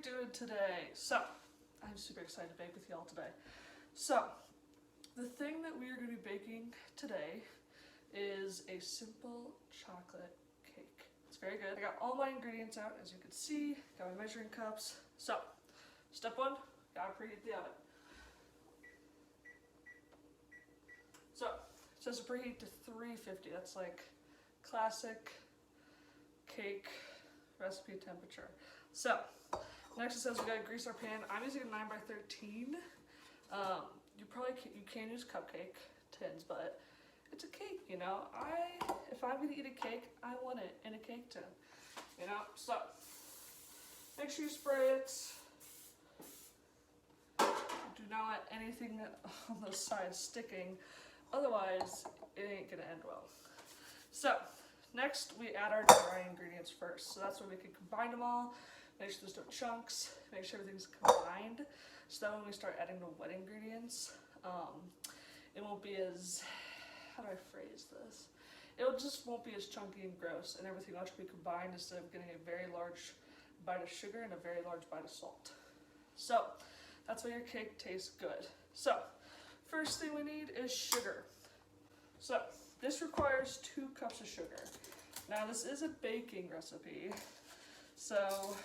doing today? So, I'm super excited to bake with y'all today. So, the thing that we are going to be baking today is a simple chocolate cake. It's very good. I got all my ingredients out, as you can see. Got my measuring cups. So, step one, gotta preheat the oven. So, it says to preheat to 350. That's like classic cake recipe temperature. So, next it says we gotta grease our pan. I'm using a 9x13. You can use cupcake tins, but it's a cake, you know. If I'm gonna eat a cake, I want it in a cake tin, you know. So, make sure you spray it. Do not want anything on the sides sticking, otherwise it ain't gonna end well. So, next we add our dry ingredients first. So that's when we can combine them all, make sure there's no chunks, make sure everything's combined, so that when we start adding the wet ingredients, it won't be as, how do I phrase this? It just won't be as chunky and gross, and everything else will be combined instead of getting a very large bite of sugar and a very large bite of salt. So, that's why your cake tastes good. So, first thing we need is sugar. So, this requires 2 cups of sugar. Now, this is a baking recipe, so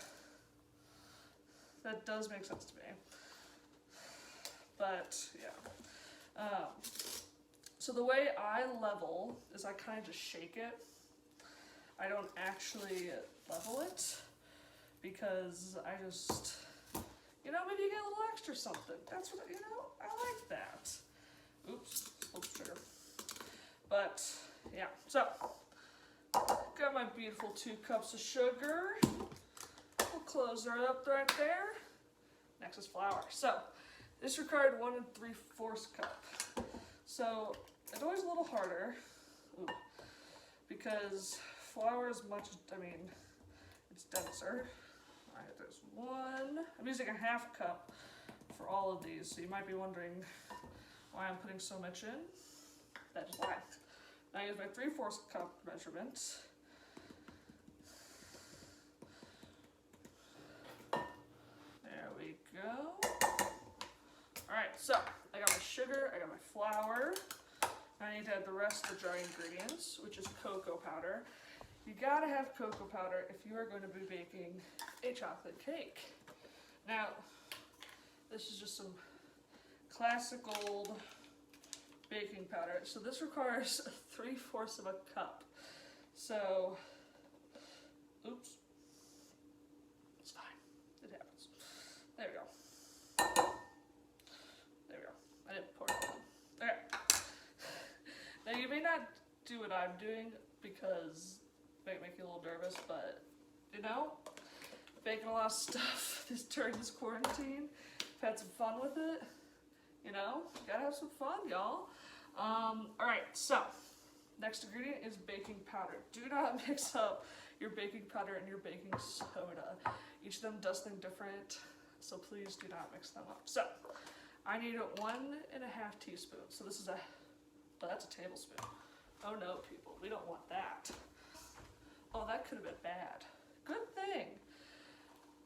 that does make sense to me. But, yeah. So the way I level is I kind of just shake it. I don't actually level it because I just, you know, maybe you get a little extra something. That's what, you know, I like that. Oops, sugar. But, yeah, so, got my beautiful 2 cups of sugar. We'll close her up right there. Next is flour. So, this required 1 3/4 cup. So, it's always a little harder, because flour is much, it's denser. All right, there's 1. I'm using a 1/2 cup for all of these, so you might be wondering why I'm putting so much in. That is why. Now I use my 3/4 cup measurement. There we go. Alright, so I got my sugar, I got my flour. I need to add the rest of the dry ingredients, which is cocoa powder. You gotta have cocoa powder if you are going to be baking a chocolate cake. Now, this is just some classic old baking powder. So this requires 3/4 of a cup. So, oops. It's fine. It happens. There we go. There we go. I didn't pour it on. Okay. Now you may not do what I'm doing because it might make you a little nervous, but you know, baking a lot of stuff during this quarantine. I've had some fun with it. You know, gotta have some fun, y'all. Alright, so, next ingredient is baking powder. Do not mix up your baking powder and your baking soda. Each of them does things different, so please do not mix them up. So, I need 1½ teaspoon. So this is that's a tablespoon. Oh no, people, we don't want that. Oh, that could have been bad. Good thing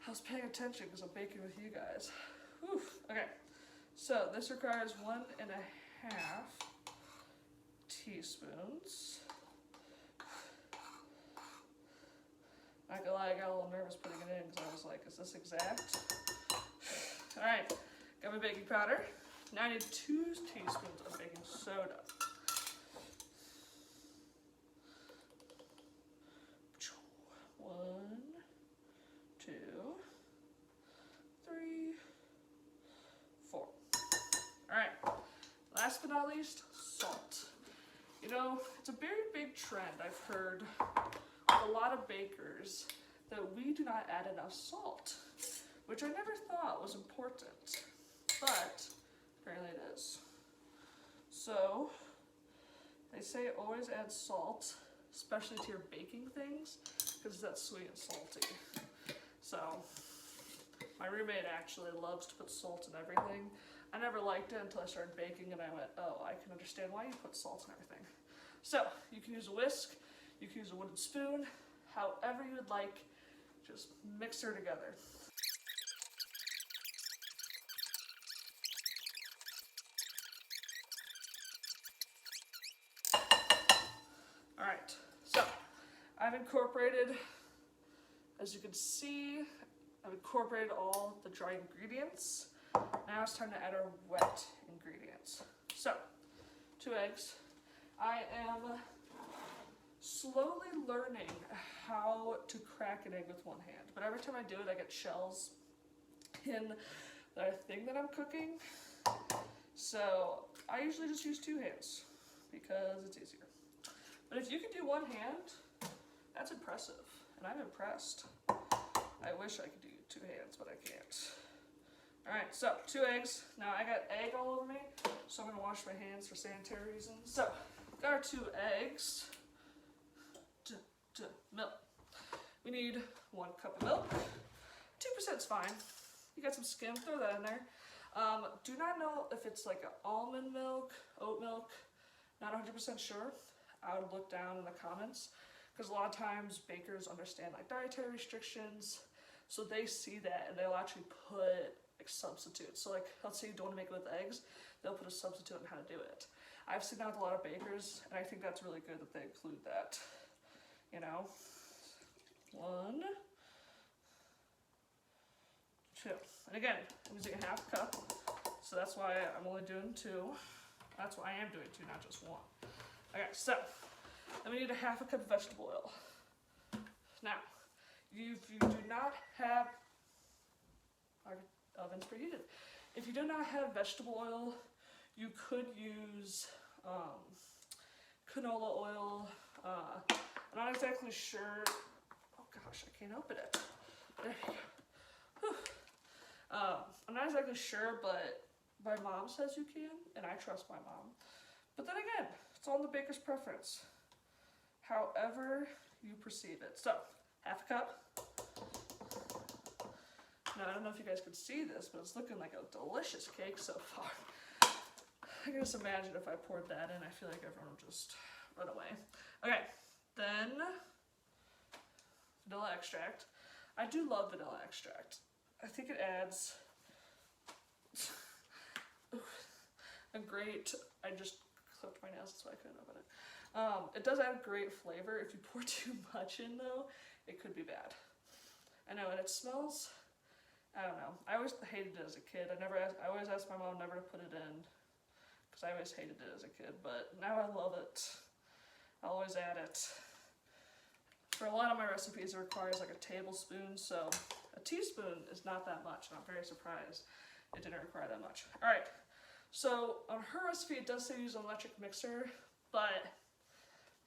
I was paying attention because I'm baking with you guys. Whew. Okay, so this requires 1½ teaspoons. Not gonna lie, I got a little nervous putting it in because I was like, is this exact? Alright, got my baking powder. Now I need 2 teaspoons of baking soda. One, 2, 3, 4. Alright, last but not least, salt. You know, it's a very big trend I've heard with a lot of bakers that we do not add enough salt, which I never thought was important, but apparently it is. So, they say always add salt, especially to your baking things, because that's sweet and salty. So, my roommate actually loves to put salt in everything. I never liked it until I started baking and I went, oh, I can understand why you put salt in everything. So, you can use a whisk, you can use a wooden spoon, however you would like, just mix her together. I've incorporated, as you can see, I've incorporated all the dry ingredients. Now it's time to add our wet ingredients. So, 2 eggs. I am slowly learning how to crack an egg with one hand, but every time I do it, I get shells in the thing that I'm cooking. So I usually just use 2 hands because it's easier. But if you can do one hand, that's impressive, and I'm impressed. I wish I could do 2 hands, but I can't. Alright, so 2 eggs. Now I got egg all over me, so I'm going to wash my hands for sanitary reasons. So, got our 2 eggs. Milk. We need 1 cup of milk. 2% is fine. You got some skim, throw that in there. Do not know if it's like almond milk, oat milk, not 100% sure. I would look down in the comments, because a lot of times bakers understand like dietary restrictions, so they see that and they'll actually put like substitutes. So like, let's say you don't want to make it with eggs, they'll put a substitute on how to do it. I've seen that with a lot of bakers, and I think that's really good that they include that. You know, 1, 2, and again, I'm using a half cup, so that's why I'm only doing 2. That's why I am doing 2, not just 1. Okay, so then we need a half a cup of vegetable oil. Now, if you do not have, our oven's preheated. If you do not have vegetable oil, you could use canola oil. I'm not exactly sure. Oh gosh, I can't open it. There you go. I'm not exactly sure, but my mom says you can, and I trust my mom. But then again, it's all in the baker's preference. However you perceive it. So, half a cup. Now, I don't know if you guys can see this, but it's looking like a delicious cake so far. I can just imagine if I poured that in, I feel like everyone would just run away. Okay, then vanilla extract. I do love vanilla extract. I think it adds a great, I just clipped my nails, that's why I couldn't open it. It does add great flavor. If you pour too much in though, it could be bad. I know, and it smells, I don't know. I always hated it as a kid. I always asked my mom never to put it in, because I always hated it as a kid, but now I love it. I'll always add it. For a lot of my recipes, it requires like a tablespoon, so a teaspoon is not that much, and I'm very surprised it didn't require that much. Alright, so on her recipe, it does say use an electric mixer, but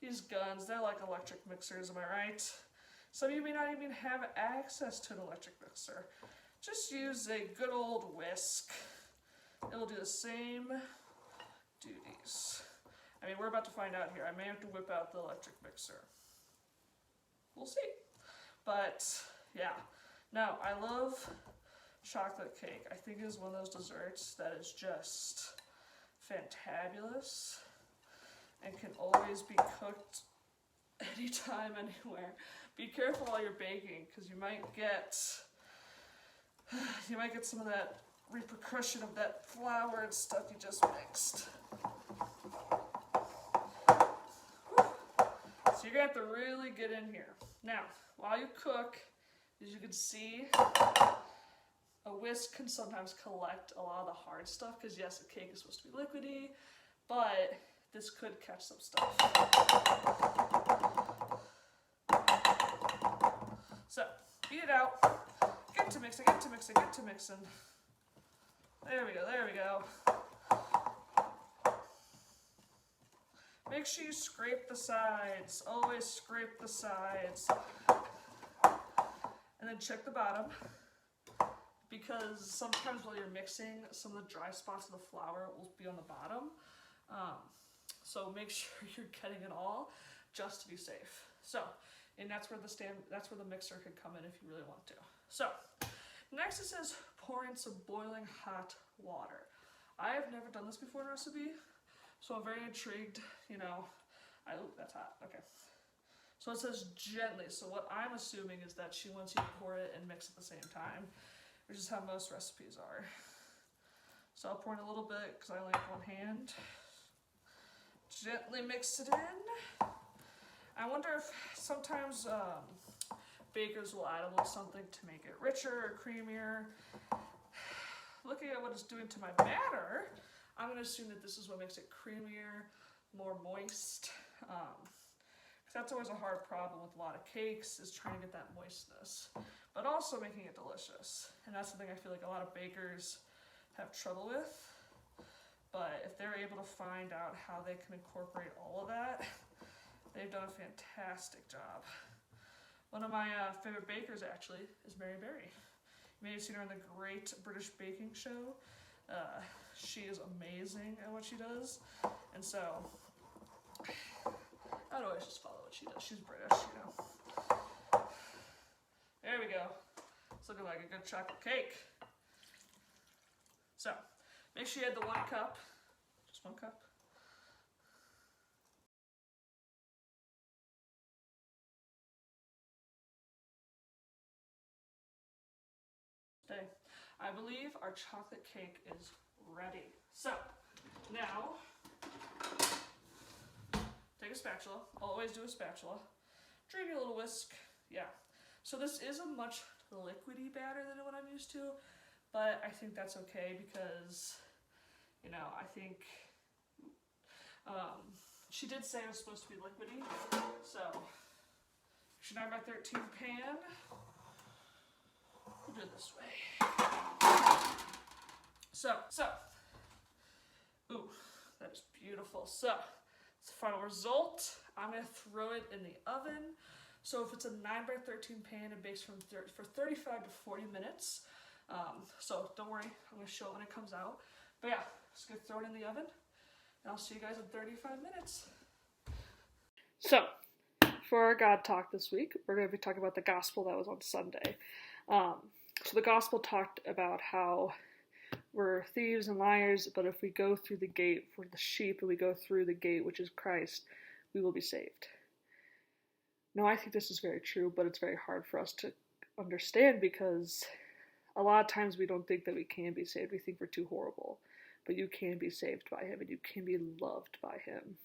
these guns, they're like electric mixers, am I right? Some of you may not even have access to an electric mixer. Just use a good old whisk. It'll do the same duties. I mean, we're about to find out here. I may have to whip out the electric mixer. We'll see. But, yeah. Now, I love chocolate cake. I think it is one of those desserts that is just fantabulous and can always be cooked anytime, anywhere. Be careful while you're baking, because you might get some of that repercussion of that flour and stuff you just mixed. So you're gonna have to really get in here. Now, while you cook, as you can see, a whisk can sometimes collect a lot of the hard stuff, because yes, the cake is supposed to be liquidy, but this could catch some stuff. So, beat it out, get to mixing, get to mixing, get to mixing. There we go, there we go. Make sure you scrape the sides, always scrape the sides. And then check the bottom, because sometimes while you're mixing, some of the dry spots of the flour will be on the bottom. So make sure you're getting it all, just to be safe. So, and that's where the mixer could come in if you really want to. So, next it says pour in some boiling hot water. I have never done this before in a recipe, so I'm very intrigued, you know. Oh, that's hot, okay. So it says gently, so what I'm assuming is that she wants you to pour it and mix at the same time, which is how most recipes are. So I'll pour in a little bit, because I only have one hand. Gently mix it in. I wonder if sometimes bakers will add a little something to make it richer or creamier. Looking at what it's doing to my batter, I'm going to assume that this is what makes it creamier, more moist. Because that's always a hard problem with a lot of cakes, is trying to get that moistness, but also making it delicious. And that's something I feel like a lot of bakers have trouble with. But if they're able to find out how they can incorporate all of that, they've done a fantastic job. One of my favorite bakers actually is Mary Berry. You may have seen her on the Great British Baking Show. She is amazing at what she does, and so I'd always just follow what she does. She's British, you know. There we go. It's looking like a good chocolate cake. So, make sure you add the 1 cup, just 1 cup. Okay. I believe our chocolate cake is ready. So, now, take a spatula. I'll always do a spatula. Drain your little whisk. Yeah. So this is a much liquidy batter than what I'm used to, but I think that's okay because, you know, I think she did say it was supposed to be liquidy. So, your 9x13 pan. We'll do it this way. So, ooh, that is beautiful. So, it's the final result. I'm gonna throw it in the oven. So if it's a 9x13 pan, it bakes for 35 to 40 minutes. So don't worry, I'm gonna show it when it comes out. But yeah, just gonna throw it in the oven, and I'll see you guys in 35 minutes. So, for our God Talk this week, we're gonna be talking about the gospel that was on Sunday. So the gospel talked about how we're thieves and liars, but if we go through the gate for the sheep and we go through the gate, which is Christ, we will be saved. Now, I think this is very true, but it's very hard for us to understand because a lot of times we don't think that we can be saved. We think we're too horrible, but you can be saved by him and you can be loved by him.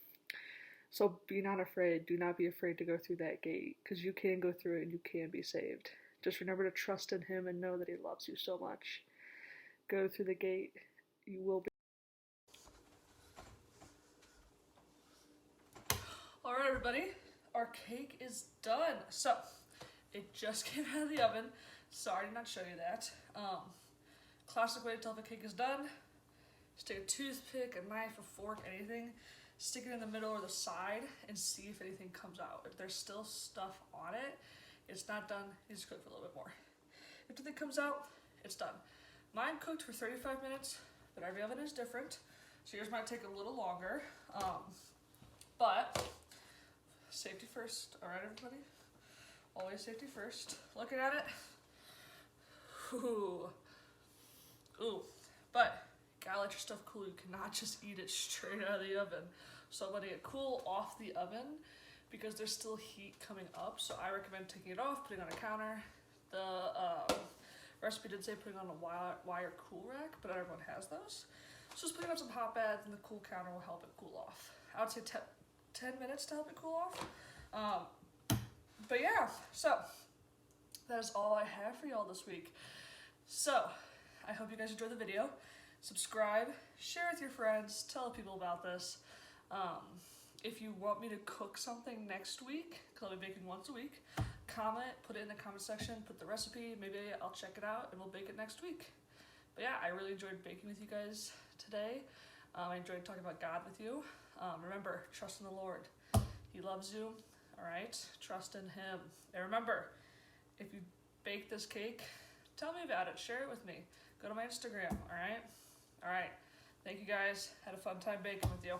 So be not afraid. Do not be afraid to go through that gate because you can go through it and you can be saved. Just remember to trust in him and know that he loves you so much. Go through the gate. You will be. All right, everybody. Our cake is done. So, it just came out of the oven. Sorry to not show you that. Classic way to tell if a cake is done. Just take a toothpick, a knife, a fork, anything. Stick it in the middle or the side and see if anything comes out. If there's still stuff on it, it's not done. You just cook for a little bit more. If anything comes out, it's done. Mine cooked for 35 minutes, but every oven is different. So yours might take a little longer. But safety first. All right, everybody? Always safety first. Looking at it. Ooh. But gotta let your stuff cool. You cannot just eat it straight out of the oven. So I'm letting it cool off the oven because there's still heat coming up. So I recommend taking it off, putting it on a counter. The recipe did say putting on a wire cool rack, but not everyone has those. So just putting on some hot baths and the cool counter will help it cool off. I would say 10 minutes to help it cool off. But yeah, so that is all I have for y'all this week. So I hope you guys enjoyed the video. Subscribe, share with your friends, tell people about this. If you want me to cook something next week, because I'll be baking once a week, comment, put it in the comment section, put the recipe, maybe I'll check it out and we'll bake it next week. But yeah, I really enjoyed baking with you guys today. I enjoyed talking about God with you. Remember, trust in the Lord. He loves you, all right? Trust in him. And remember, if you bake this cake, tell me about it. Share it with me. Go to my Instagram, all right? All right. Thank you guys. Had a fun time baking with you.